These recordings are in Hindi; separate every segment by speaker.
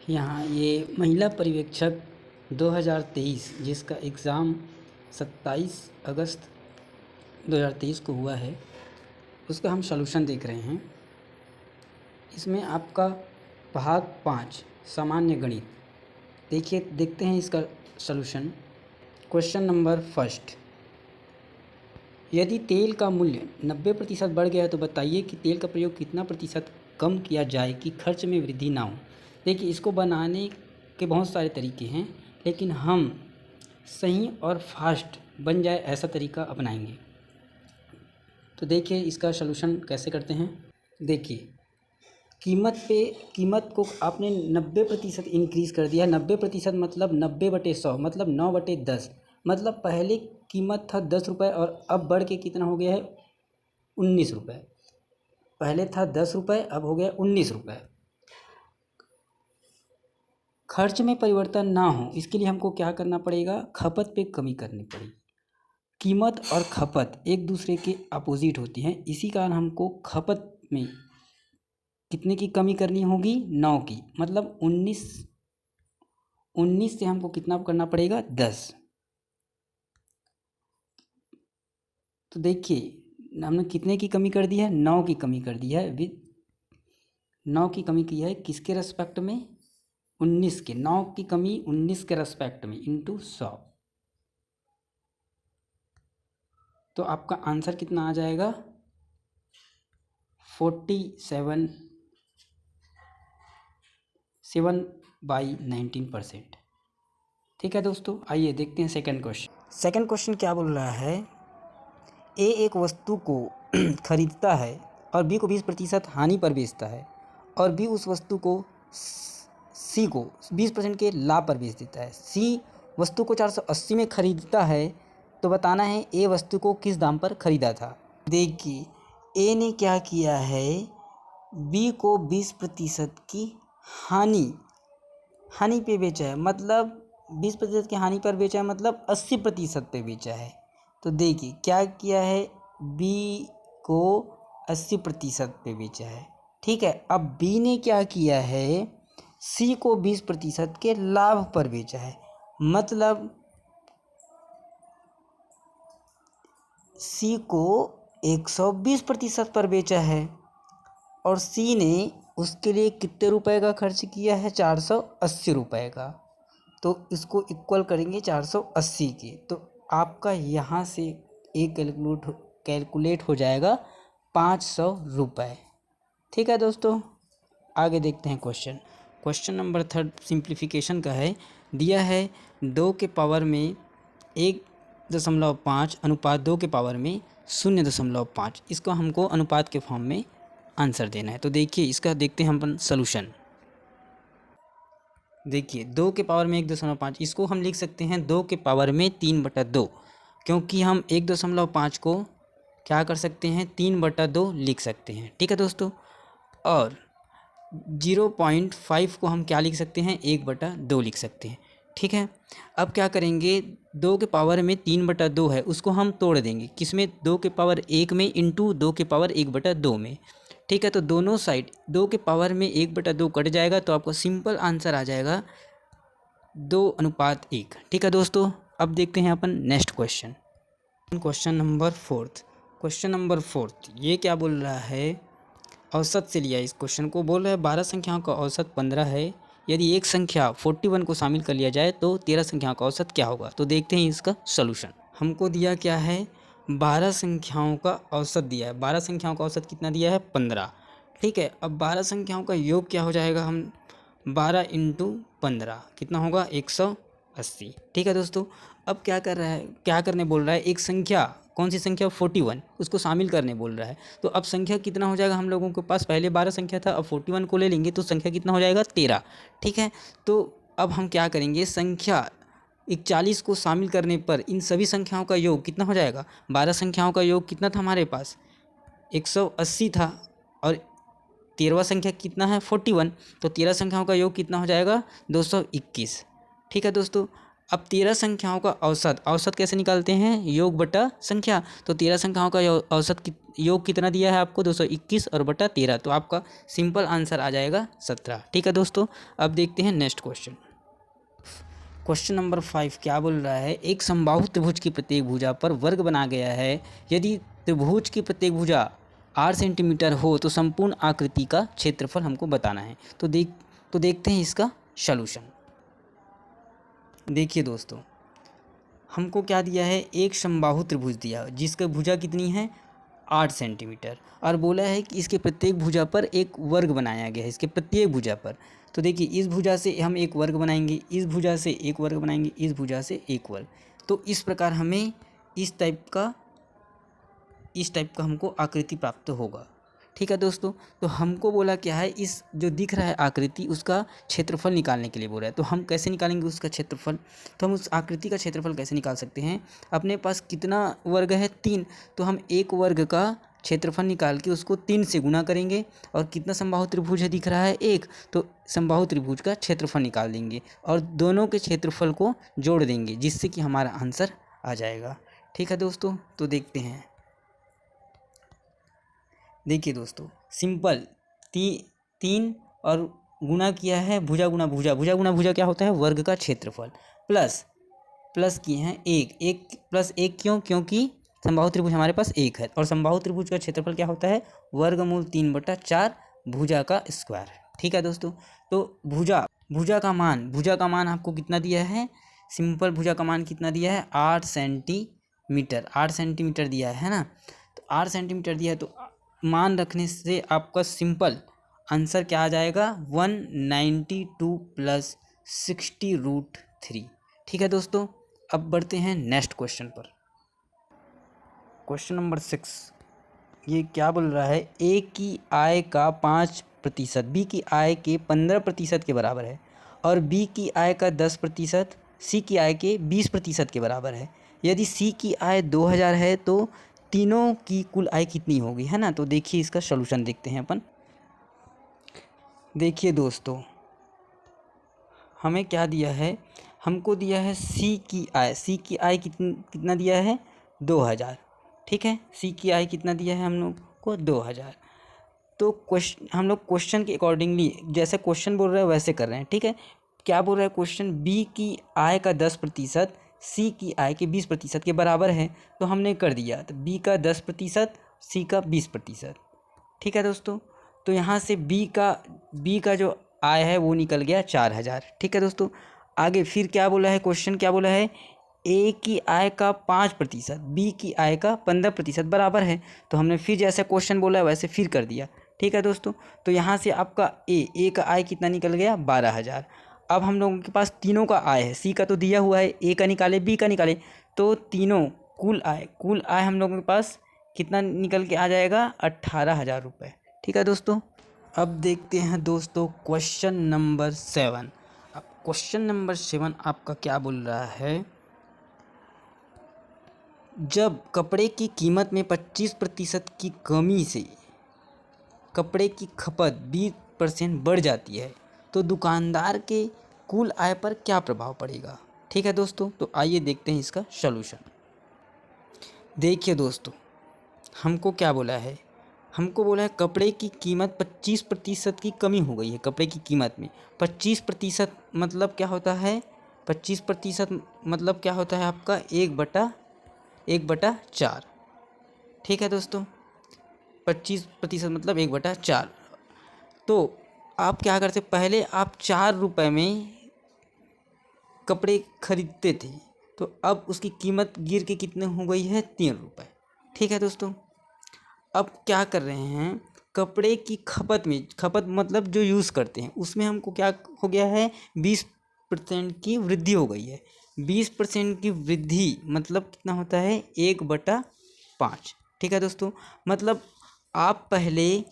Speaker 1: यहाँ ये महिला पर्यवेक्षक 2023 जिसका एग्ज़ाम 27 अगस्त 2023 को हुआ है, उसका हम सॉल्यूशन देख रहे हैं। इसमें आपका भाग 5 सामान्य गणित देखते हैं इसका सॉल्यूशन। क्वेश्चन नंबर फर्स्ट, यदि तेल का मूल्य 90% बढ़ गया है तो बताइए कि तेल का प्रयोग कितना प्रतिशत कम किया जाए कि खर्च में वृद्धि ना हो। देखिए, इसको बनाने के बहुत सारे तरीके हैं, लेकिन हम सही और फास्ट बन जाए ऐसा तरीका अपनाएंगे। तो देखिए इसका सलूशन कैसे करते हैं। देखिए, कीमत को आपने 90% इंक्रीज़ कर दिया। 90% मतलब 90/100 मतलब 9/10। मतलब पहले कीमत था 10 रुपये और अब बढ़ के कितना हो गया है 19 रुपये। पहले था 10 रुपये, अब हो गया 19 रुपये। खर्च में परिवर्तन ना हो इसके लिए हमको क्या करना पड़ेगा, खपत पे कमी करनी पड़ेगी। कीमत और खपत एक दूसरे के अपोजिट होती हैं, इसी कारण हमको खपत में कितने की कमी करनी होगी, 9 की। मतलब 19 से हमको कितना करना पड़ेगा, 10। तो देखिए हमने कितने की कमी कर दी है, 9 की कमी कर दी है। विद 9 की कमी की है किसके रेस्पेक्ट में, 19 के। 9 की कमी 19 के रेस्पेक्ट में इंटू 100। तो आपका आंसर कितना आ जाएगा, 47/19%। ठीक है दोस्तों, आइए देखते हैं सेकंड क्वेश्चन। सेकंड क्वेश्चन क्या बोल रहा है, ए एक वस्तु को खरीदता है और बी को 20% हानि पर बेचता है, और बी उस वस्तु को सी को 20% के लाभ पर बेच देता है। सी वस्तु को 480 में खरीदता है, तो बताना है ए वस्तु को किस दाम पर खरीदा था। देखिए, ए ने क्या किया है, बी को 20% की हानि पे बेचा है। मतलब 20% की हानि पर बेचा है, मतलब 80% पे बेचा है। तो देखिए क्या किया है, बी को 80% पे बेचा है। ठीक है, अब बी ने क्या किया है, सी को 20% के लाभ पर बेचा है। मतलब सी को 120% पर बेचा है और सी ने उसके लिए कितने रुपए का खर्च किया है, 480 रुपये का। तो इसको इक्वल करेंगे 480 के, तो आपका यहाँ से एक कैलकुलेट हो जाएगा 500 रुपये। ठीक है दोस्तों, आगे देखते हैं क्वेश्चन नंबर थर्ड सिंप्लीफिकेशन का है। दिया है 2 के पावर में 1.5 अनुपात 2 के पावर में 0.5। इसको हमको अनुपात के फॉर्म में आंसर देना है। तो देखिए इसका देखते हैं हम अपन सॉल्यूशन। देखिए 2 के पावर में 1.5, इसको हम लिख सकते हैं 2 के पावर में 3/2, क्योंकि हम 1.5 को क्या कर सकते हैं, 3/2 लिख सकते हैं। ठीक है दोस्तों, और 0.5 को हम क्या लिख सकते हैं, 1/2 लिख सकते हैं। ठीक है, अब क्या करेंगे, 2 के पावर में 3/2 है, उसको हम तोड़ देंगे किसमें, 2 के पावर 1 में इंटू 2 के पावर 1/2 में। ठीक है, तो दोनों साइड 2 के पावर में 1/2 कट जाएगा, तो आपको सिंपल आंसर आ जाएगा 2:1। ठीक है दोस्तों, अब देखते हैं अपन नेक्स्ट क्वेश्चन नंबर फोर्थ। ये क्या बोल रहा है, औसत से लिया इस क्वेश्चन को। बोल रहा है 12 संख्याओं का औसत 15 है, यदि एक संख्या 41 को शामिल कर लिया जाए तो 13 संख्याओं का औसत क्या होगा। तो देखते हैं इसका सॉल्यूशन। हमको दिया क्या है, 12 संख्याओं का औसत दिया है। 12 संख्याओं का औसत कितना दिया है, 15। ठीक है, अब 12 संख्याओं का योग क्या हो जाएगा, हम 12 × 15 कितना होगा, 180। ठीक है दोस्तों, अब क्या करने बोल रहा है, एक संख्या, कौन सी संख्या, 41, उसको शामिल करने बोल रहा है। तो अब संख्या कितना हो जाएगा, हम लोगों के पास पहले 12 संख्या था, अब 41 को ले लेंगे तो संख्या कितना हो जाएगा, 13। ठीक है, तो अब हम क्या करेंगे, संख्या 41 को शामिल करने पर इन सभी संख्याओं का योग कितना हो जाएगा, 12 संख्याओं का योग कितना था हमारे पास, 180 था, और 13वां संख्या कितना है, 41, तो 13 संख्याओं का योग कितना हो जाएगा, 221। ठीक है दोस्तों, अब 13 संख्याओं का औसत, औसत कैसे निकालते हैं, योग बटा संख्या। तो 13 संख्याओं का औसत योग कितना दिया है आपको, 221 और बटा 13, तो आपका सिंपल आंसर आ जाएगा 17। ठीक है दोस्तों, अब देखते हैं नेक्स्ट क्वेश्चन। क्वेश्चन नंबर 5 क्या बोल रहा है, एक समबाहु त्रिभुज की प्रत्येक भुजा पर वर्ग बना गया है, यदि त्रिभुज की प्रत्येक भुजा 8 सेंटीमीटर हो तो संपूर्ण आकृति का क्षेत्रफल हमको बताना है। तो देखते हैं इसका सॉल्यूशन। देखिए दोस्तों, हमको क्या दिया है, एक समबाहु त्रिभुज दिया जिसका भुजा कितनी है 8 सेंटीमीटर, और बोला है कि इसके प्रत्येक भुजा पर एक वर्ग बनाया गया है, इसके प्रत्येक भुजा पर। तो देखिए, इस भुजा से हम एक वर्ग बनाएंगे, इस भुजा से एक वर्ग बनाएंगे, इस भुजा से एक वर्ग। तो इस प्रकार हमें इस टाइप का हमको आकृति प्राप्त होगा। ठीक है दोस्तों, तो हमको बोला क्या है, इस जो दिख रहा है आकृति उसका क्षेत्रफल निकालने के लिए बोला है। तो हम कैसे निकालेंगे उसका क्षेत्रफल, तो हम उस आकृति का क्षेत्रफल कैसे निकाल सकते हैं, अपने पास कितना वर्ग है 3, तो हम एक वर्ग का क्षेत्रफल निकाल के उसको 3 से गुना करेंगे, और कितना समबाहु त्रिभुज है दिख रहा है 1, तो समबाहु त्रिभुज का क्षेत्रफल निकाल देंगे और दोनों के क्षेत्रफल को जोड़ देंगे, जिससे कि हमारा आंसर आ जाएगा। ठीक है दोस्तों, तो देखते हैं। देखिए दोस्तों, सिंपल 3 और गुना किया है भुजा गुना भुजा, भुजा गुना भुजा क्या होता है, वर्ग का क्षेत्रफल, प्लस किए हैं 1 प्लस 1 क्यों, क्योंकि समबाहु त्रिभुज हमारे पास 1 है, और समबाहु त्रिभुज का क्षेत्रफल क्या होता है, वर्गमूल 3/4 भुजा का स्क्वायर। ठीक है दोस्तों, तो भुजा का मान आपको कितना दिया है, सिंपल भुजा का मान कितना दिया है 8 सेंटीमीटर दिया है ना। तो 8 सेंटीमीटर दिया है, तो मान रखने से आपका सिंपल आंसर क्या आ जाएगा, 192 + 60√3। ठीक है दोस्तों, अब बढ़ते हैं नेक्स्ट क्वेश्चन पर। क्वेश्चन नंबर 6 ये क्या बोल रहा है, ए की आय का 5% बी की आय के 15% के बराबर है, और बी की आय का 10% सी की आय के 20% के बराबर है। यदि सी की आय 2000 है तो तीनों की कुल आय कितनी होगी, है ना। तो देखिए इसका सॉल्यूशन देखते हैं अपन। देखिए दोस्तों, हमें क्या दिया है, हमको दिया है सी की आय कितना दिया है 2000। ठीक है, सी की आय कितना दिया है हम लोग को 2000। तो हम लोग क्वेश्चन के अकॉर्डिंगली जैसे क्वेश्चन बोल रहे हैं वैसे कर रहे हैं। ठीक है, क्या बोल रहा है क्वेश्चन, बी की आय का 10% सी की आय के 20% के बराबर है, तो हमने कर दिया, तो बी का 10% सी का 20%। ठीक है दोस्तों, तो यहाँ से बी का जो आय है वो निकल गया 4000। ठीक है दोस्तों, आगे फिर क्या बोला है, क्वेश्चन क्या बोला है, ए की आय का 5% बी की आय का 15% बराबर है, तो हमने फिर जैसे क्वेश्चन बोला है वैसे फिर कर दिया। ठीक है दोस्तों, तो यहाँ से आपका ए का आय कितना निकल गया 12000। अब हम लोगों के पास तीनों का आय है, सी का तो दिया हुआ है, ए का निकाले बी का निकाले, तो तीनों कुल आय हम लोगों के पास कितना निकल के आ जाएगा 18000 रुपये। ठीक है दोस्तों, अब देखते हैं दोस्तों क्वेश्चन नंबर 7। अब क्वेश्चन नंबर 7 आपका क्या बोल रहा है, जब कपड़े की कीमत में 25% की कमी से कपड़े की खपत 20% बढ़ जाती है तो दुकानदार के कुल आय पर क्या प्रभाव पड़ेगा। ठीक है दोस्तों, तो आइए देखते हैं इसका सॉल्यूशन। देखिए दोस्तों, हमको क्या बोला है, हमको बोला है कपड़े की कीमत 25% की कमी हो गई है। कपड़े की कीमत में 25% मतलब क्या होता है, 25% मतलब क्या होता है आपका 1/4। ठीक है दोस्तों, 25% मतलब 1/4। तो आप क्या करते, पहले आप 4 रुपये में कपड़े खरीदते थे, तो अब उसकी कीमत गिर के कितने हो गई है 3 रुपये। ठीक है दोस्तों, अब क्या कर रहे हैं, कपड़े की खपत मतलब जो यूज़ करते हैं उसमें हमको क्या हो गया है 20% की वृद्धि हो गई है। 20% की वृद्धि मतलब कितना होता है 1/5। ठीक है दोस्तों, मतलब आप पहले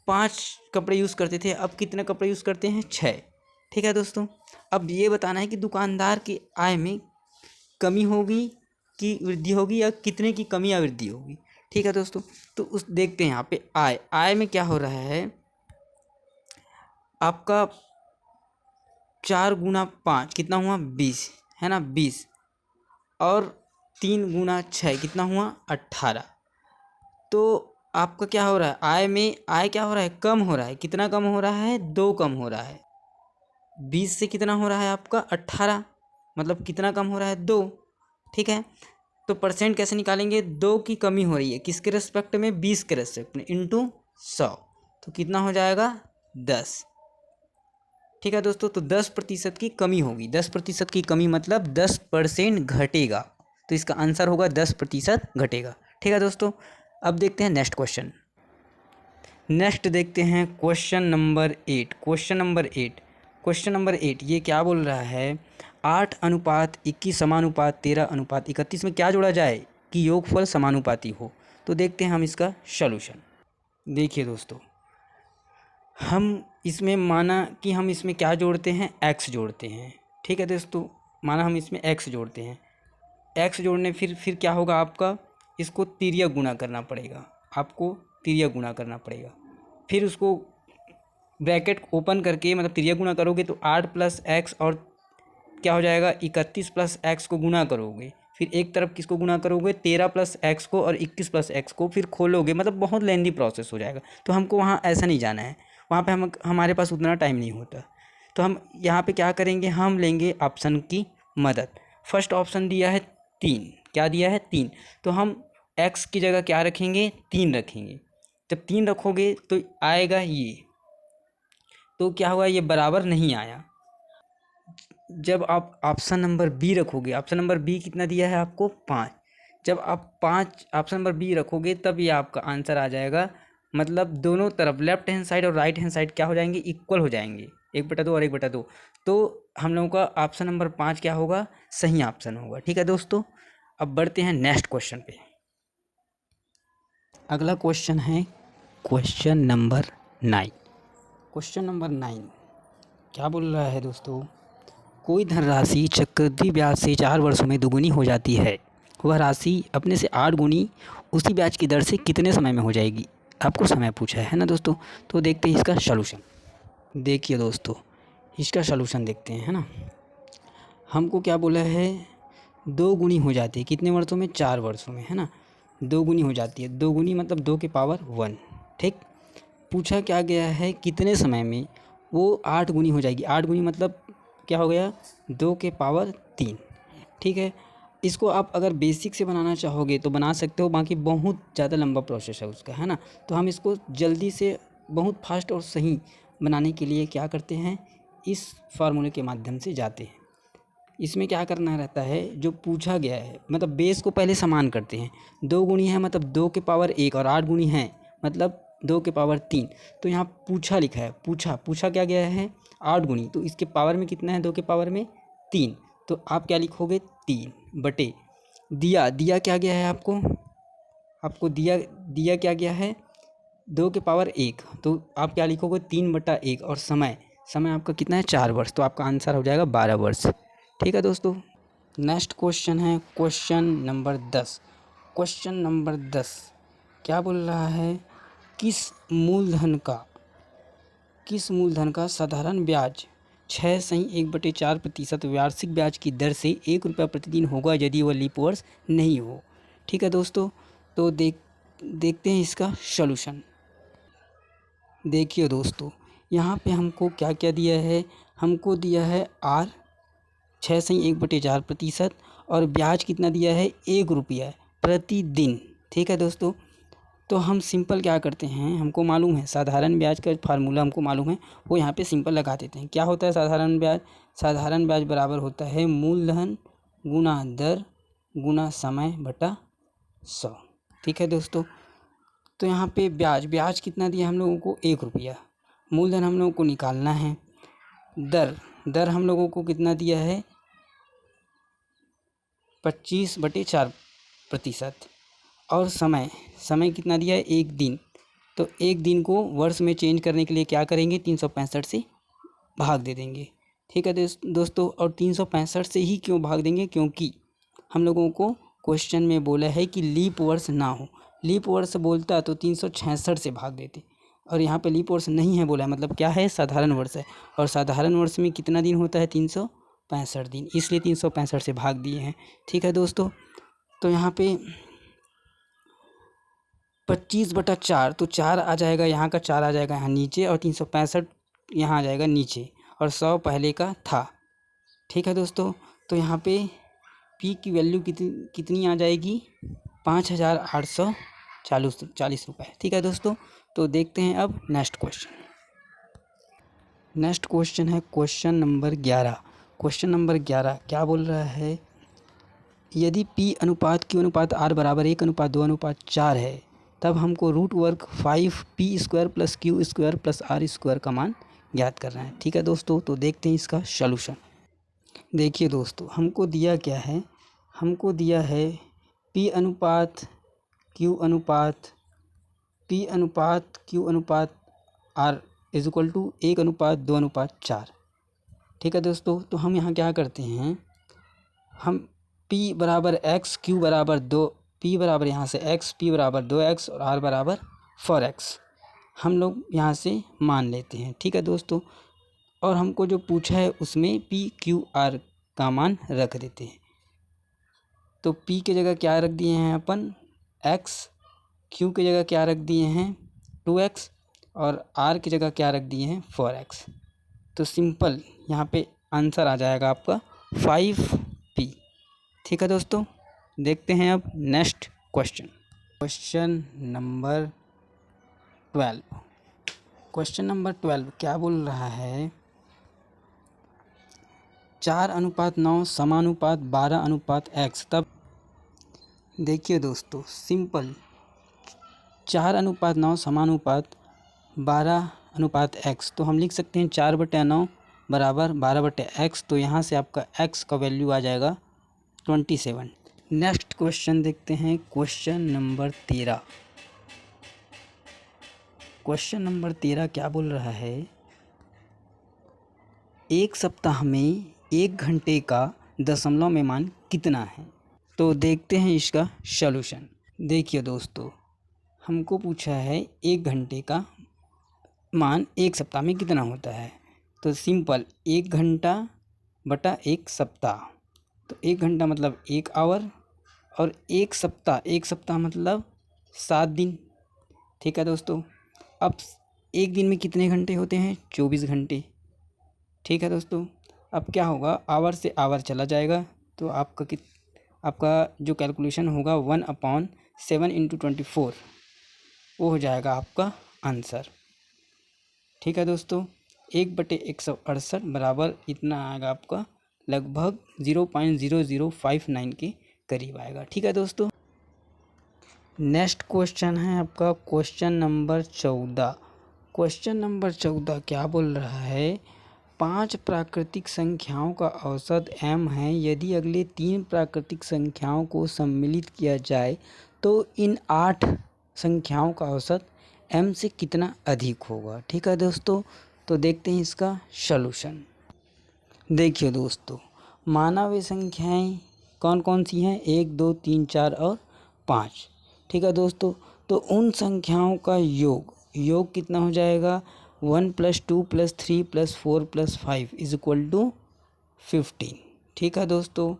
Speaker 1: 5 कपड़े यूज़ करते थे, अब कितने कपड़े यूज़ करते हैं 6। ठीक है दोस्तों, अब ये बताना है कि दुकानदार की आय में कमी होगी कि वृद्धि होगी, या कितने की कमी या वृद्धि होगी। ठीक है दोस्तों, तो उस देखते हैं यहाँ पे आय में क्या हो रहा है, आपका 4 × 5 कितना हुआ 20, है ना 20, और 3 गुना 6 कितना हुआ 18। तो आपका क्या हो रहा है, आय क्या हो रहा है, कम हो रहा है। कितना कम हो रहा है, 2 कम हो रहा है। 20 से कितना हो रहा है आपका 18, मतलब कितना कम हो रहा है 2। ठीक है, तो परसेंट कैसे निकालेंगे, 2 की कमी हो रही है किसके रेस्पेक्ट में, 20 के रेस्पेक्ट में, इंटू 100, तो कितना हो जाएगा 10। ठीक है दोस्तों, तो 10% की कमी होगी। 10% की कमी मतलब 10% घटेगा, तो इसका आंसर होगा 10% घटेगा। ठीक है दोस्तों, अब देखते हैं नेक्स्ट क्वेश्चन। नेक्स्ट देखते हैं क्वेश्चन नंबर 8। क्वेश्चन नंबर 8 ये क्या बोल रहा है, 8:21 समानुपात 13:31 में क्या जोड़ा जाए कि योगफल समानुपाती हो। तो देखते हैं हम इसका सॉल्यूशन। देखिए दोस्तों, हम इसमें माना कि हम इसमें क्या जोड़ते हैं, x जोड़ते हैं। ठीक है दोस्तों, माना हम इसमें x जोड़ते हैं। x जोड़ने फिर क्या होगा आपका, इसको तिर्यक गुणा करना पड़ेगा, आपको तिर्यक गुणा करना पड़ेगा। फिर उसको ब्रैकेट ओपन करके मतलब तिर्यक गुणा करोगे तो 8 + x और क्या हो जाएगा 31 + x को गुणा करोगे। फिर एक तरफ किसको गुणा करोगे, 13 + x को और 21 + x को, फिर खोलोगे, मतलब बहुत लेंदी प्रोसेस हो जाएगा। तो हमको वहाँ ऐसा नहीं जाना है, वहाँ पे हमारे पास उतना टाइम नहीं होता। तो हम यहाँ पे क्या करेंगे, हम लेंगे ऑप्शन की मदद। फर्स्ट ऑप्शन दिया है 3, क्या दिया है 3, तो हम x की जगह क्या रखेंगे, 3 रखेंगे। जब 3 रखोगे तो आएगा ये, तो क्या हुआ, ये बराबर नहीं आया। जब आप ऑप्शन नंबर बी रखोगे, ऑप्शन नंबर बी कितना दिया है आपको 5, जब आप 5 ऑप्शन नंबर बी रखोगे तब ये आपका आंसर आ जाएगा। मतलब दोनों तरफ लेफ्ट हैंड साइड और राइट हैंड साइड क्या हो जाएंगे, इक्वल हो जाएंगे, 1/2 और 1/2। तो हम लोगों का ऑप्शन नंबर 5 क्या होगा, सही ऑप्शन होगा। ठीक है दोस्तों, अब बढ़ते हैं नेक्स्ट क्वेश्चन पे। अगला क्वेश्चन है क्वेश्चन नंबर 9। क्वेश्चन नंबर 9 क्या बोल रहा है दोस्तों, कोई धनराशि चक्रवृद्धि ब्याज से 4 वर्षों में दोगुनी हो जाती है, वह राशि अपने से 8 गुनी उसी ब्याज की दर से कितने समय में हो जाएगी। आपको समय पूछा है ना दोस्तों। तो देखते हैं इसका सॉल्यूशन। देखिए दोस्तों, इसका सॉल्यूशन देखते हैं, है ना। हमको क्या बोला है, 2 गुनी हो जाती है कितने वर्षों में, 4 वर्षों में, है ना। 2 गुनी हो जाती है, 2 गुनी मतलब 2 की पावर 1। ठीक, पूछा क्या गया है कितने समय में, वो 8 गुनी हो जाएगी। 8 गुनी मतलब क्या हो गया, 2 के पावर 3। ठीक है, इसको आप अगर बेसिक से बनाना चाहोगे तो बना सकते हो, बाकी बहुत ज़्यादा लंबा प्रोसेस है उसका, है ना। तो हम इसको जल्दी से बहुत फास्ट और सही बनाने के लिए क्या करते हैं, इस फार्मूले के माध्यम से जाते हैं। इसमें क्या करना रहता है, जो पूछा गया है मतलब बेस को पहले समान करते हैं। 2 गुनी है मतलब 2 के पावर 1 और 8 गुनी है मतलब 2 के पावर 3। तो यहाँ पूछा लिखा है, पूछा क्या गया है 8 गुनी, तो इसके पावर में कितना है, 2 के पावर में 3। तो आप क्या लिखोगे 3 बटे दिया क्या गया है आपको दिया क्या गया है 2 के पावर 1, तो आप क्या लिखोगे 3/1 और समय आपका कितना है 4 वर्ष, तो आपका आंसर हो जाएगा 12 वर्ष। ठीक है दोस्तों, नेक्स्ट क्वेश्चन है क्वेश्चन नंबर 10। क्वेश्चन नंबर 10 क्या बोल रहा है, किस मूलधन का साधारण ब्याज 6.1/4% वार्षिक ब्याज की दर से 1 रुपया प्रतिदिन होगा यदि वह लीप वर्ष नहीं हो। ठीक है दोस्तों, तो देखते हैं इसका सॉल्यूशन। देखिए दोस्तों, यहाँ पे हमको क्या क्या दिया है, हमको दिया है R 6.1/4% और ब्याज कितना दिया है 1 रुपया प्रतिदिन। ठीक है दोस्तों, तो हम सिंपल क्या करते हैं, हमको मालूम है साधारण ब्याज का फार्मूला हमको मालूम है, वो यहाँ पे सिंपल लगा देते हैं। क्या होता है साधारण ब्याज बराबर होता है मूलधन गुना दर गुना समय बटा 100। ठीक है दोस्तों, तो यहाँ पे ब्याज कितना दिया हम लोगों को 1 रुपया, मूलधन हम लोगों को निकालना है, दर हम लोगों को कितना दिया है 25/4%, और समय कितना दिया है 1 दिन। तो 1 दिन को वर्ष में चेंज करने के लिए क्या करेंगे 365 से भाग दे देंगे। ठीक है दोस्तों, और 365 से ही क्यों भाग देंगे, क्योंकि हम लोगों को क्वेश्चन में बोला है कि लीप वर्ष ना हो। लीप वर्ष बोलता तो 366 से भाग देते, और यहाँ पे लीप वर्ष नहीं है बोला है, मतलब क्या है साधारण वर्ष है, और साधारण वर्ष में कितना दिन होता है 365 दिन, इसलिए 365 से भाग दिए हैं। ठीक है दोस्तों, तो यहाँ पे 25/4, तो 4 आ जाएगा, यहाँ का 4 आ जाएगा यहाँ नीचे, और 365 यहाँ आ जाएगा नीचे, और 100 पहले का था। ठीक है दोस्तों, तो यहाँ पे पी की वैल्यू कितनी आ जाएगी, 5,840 रुपये। ठीक है दोस्तों, तो देखते हैं अब नेक्स्ट क्वेश्चन। नेक्स्ट क्वेश्चन है क्वेश्चन नंबर 11। क्वेश्चन नंबर 11 क्या बोल रहा है, यदि P अनुपात Q अनुपात R बराबर 1:2:4 है, तब हमको root work 5P² + Q² + R² का मान ज्ञात करना है। ठीक है दोस्तों, तो देखते हैं इसका सॉल्यूशन। देखिए दोस्तों, हमको दिया क्या है, हमको दिया है P अनुपात Q अनुपात R = 1:2:4। ठीक है दोस्तों, तो हम यहाँ क्या करते हैं, हम P बराबर x, Q बराबर 2, P बराबर यहाँ से x, P बराबर 2x और R बराबर 4x हम लोग यहाँ से मान लेते हैं। ठीक है दोस्तों, और हमको जो पूछा है उसमें P Q R का मान रख देते हैं। तो P की जगह क्या रख दिए हैं अपन, x, Q की जगह क्या रख दिए हैं 2x, और R की जगह क्या रख दिए हैं 4x। तो सिंपल यहाँ पे आंसर आ जाएगा आपका 5P। ठीक है दोस्तों, देखते हैं अब next question. Question number 12। Question number 12 क्या बोल रहा है, 4:9 समानुपात 12:x, तब देखिए दोस्तों सिंपल 4:9 समानुपात 12:x, तो हम लिख सकते हैं 4/9 बराबर 12/x। तो यहाँ से आपका x का वैल्यू आ जाएगा 27। नेक्स्ट क्वेश्चन देखते हैं, क्वेश्चन नंबर 13। क्वेश्चन नंबर 13 क्या बोल रहा है, एक सप्ताह में 1 घंटे का दशमलव में मान कितना है। तो देखते हैं इसका सॉल्यूशन। देखिए दोस्तों, हमको पूछा है 1 घंटे का मान एक सप्ताह में कितना होता है। तो सिंपल 1 घंटा बटा 1 सप्ताह, तो 1 घंटा मतलब 1 आवर, और 1 सप्ताह मतलब 7 दिन। ठीक है दोस्तों, अब एक दिन में कितने घंटे होते हैं, 24 घंटे। ठीक है दोस्तों, अब क्या होगा, आवर से आवर चला जाएगा, तो आपका जो कैलकुलेशन होगा 1/7 × 24 वो हो जाएगा आपका आंसर। ठीक है दोस्तों, 1/168 बराबर इतना आएगा आपका, लगभग 0.0059 के करीब आएगा। ठीक है दोस्तों, नेक्स्ट क्वेश्चन है आपका क्वेश्चन नंबर 14। क्वेश्चन नंबर 14 क्या बोल रहा है, 5 प्राकृतिक संख्याओं का औसत m है, यदि अगले 3 प्राकृतिक संख्याओं को सम्मिलित किया जाए तो इन 8 संख्याओं का औसत m से कितना अधिक होगा। ठीक है दोस्तों, तो देखते हैं इसका सॉल्यूशन। देखिए दोस्तों, मानवीय संख्याएं कौन कौन सी हैं, 1 2 3 4 और 5। ठीक है दोस्तों, तो उन संख्याओं का योग कितना हो जाएगा, 1 + 2 + 3 + 4 + 5 = 15। ठीक है दोस्तों,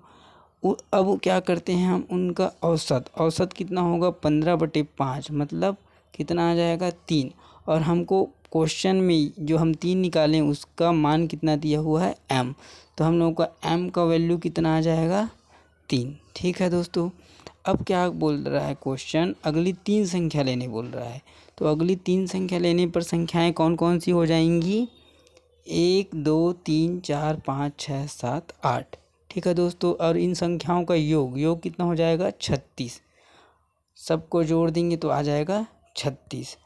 Speaker 1: अब क्या करते हैं हम, उनका औसत कितना होगा, 15/5 मतलब कितना आ जाएगा 3। और हमको क्वेश्चन में जो हम 3 निकालें उसका मान कितना दिया हुआ है m, तो हम लोगों का m का वैल्यू कितना आ जाएगा 3। ठीक है दोस्तों, अब क्या बोल रहा है क्वेश्चन, अगली 3 संख्या लेने बोल रहा है। तो अगली 3 संख्या लेने पर संख्याएं कौन कौन सी हो जाएंगी, 1 2 3 4 5 6 7 8। ठीक है दोस्तों, और इन संख्याओं का योग कितना हो जाएगा 36। सबको जोड़ देंगे तो आ जाएगा 36।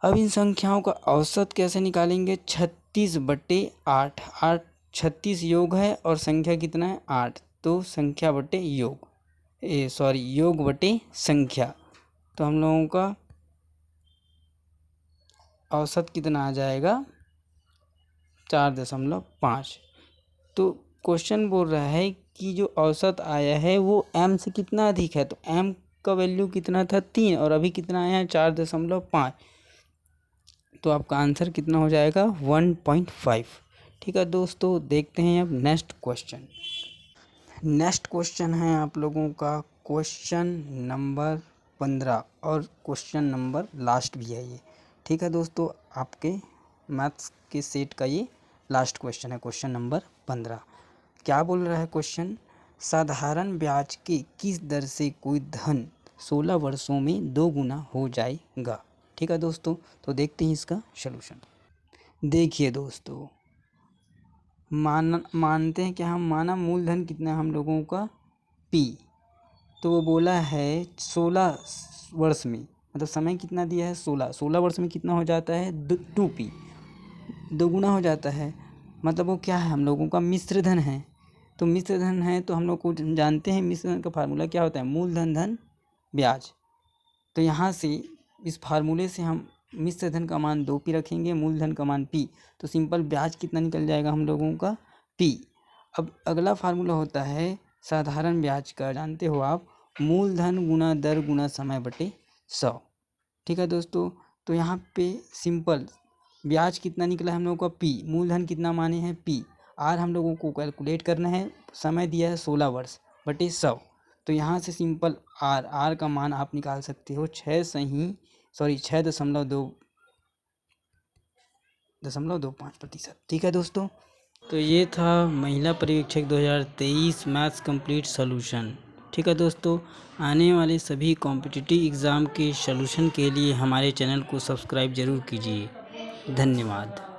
Speaker 1: अब इन संख्याओं का औसत कैसे निकालेंगे, 36/8। 36 योग है और संख्या कितना है 8, तो संख्या बटे योग योग बटे संख्या, तो हम लोगों का औसत कितना आ जाएगा 4.5। तो क्वेश्चन बोल रहा है कि जो औसत आया है वो m से कितना अधिक है, तो m का वैल्यू कितना था 3 और अभी कितना आया है 4.5, तो आपका आंसर कितना हो जाएगा 1.5। ठीक है दोस्तों, देखते हैं अब नेक्स्ट क्वेश्चन। नेक्स्ट क्वेश्चन है आप लोगों का क्वेश्चन नंबर 15 और क्वेश्चन नंबर लास्ट भी है ये। ठीक है दोस्तों, आपके मैथ्स के सेट का ये लास्ट क्वेश्चन है, क्वेश्चन नंबर 15। क्या बोल रहा है क्वेश्चन? साधारण ब्याज के किस दर से कोई धन 16 वर्षों में 2 गुना हो जाएगा। ठीक है दोस्तों, तो देखते हैं इसका सलूशन। देखिए दोस्तों, मानते हैं कि हम माना मूलधन कितना है हम लोगों का P, तो वो बोला है 16 वर्ष में, मतलब समय कितना दिया है 16 वर्ष में कितना हो जाता है 2P, 2 गुना हो जाता है। मतलब वो क्या है हम लोगों का मिश्र धन है। तो मिश्र धन है तो हम लोग को जानते हैं मिश्र धन का फार्मूला क्या होता है, मूलधन धन ब्याज। तो यहाँ से इस फार्मूले से हम मिश्र धन का मान 2P रखेंगे, मूलधन का मान P, तो सिंपल ब्याज कितना निकल जाएगा हम लोगों का P। अब अगला फार्मूला होता है साधारण ब्याज का, जानते हो आप, मूलधन गुना दर गुना समय बटे 100। ठीक है दोस्तों, तो यहाँ पे सिंपल ब्याज कितना निकला है हम लोगों का P, मूलधन कितना माने हैं P, आर हम लोगों को कैलकुलेट करना है, समय दिया है 16 वर्ष बटे 100। तो यहाँ से सिंपल आर का मान आप निकाल सकते हो 6.25%। ठीक है दोस्तों, तो ये था महिला पर्यवेक्षक 2023 मैथ्स कंप्लीट सॉल्यूशन। ठीक है दोस्तों, आने वाले सभी कॉम्पिटिटिव एग्ज़ाम के सॉल्यूशन के लिए हमारे चैनल को सब्सक्राइब ज़रूर कीजिए। धन्यवाद।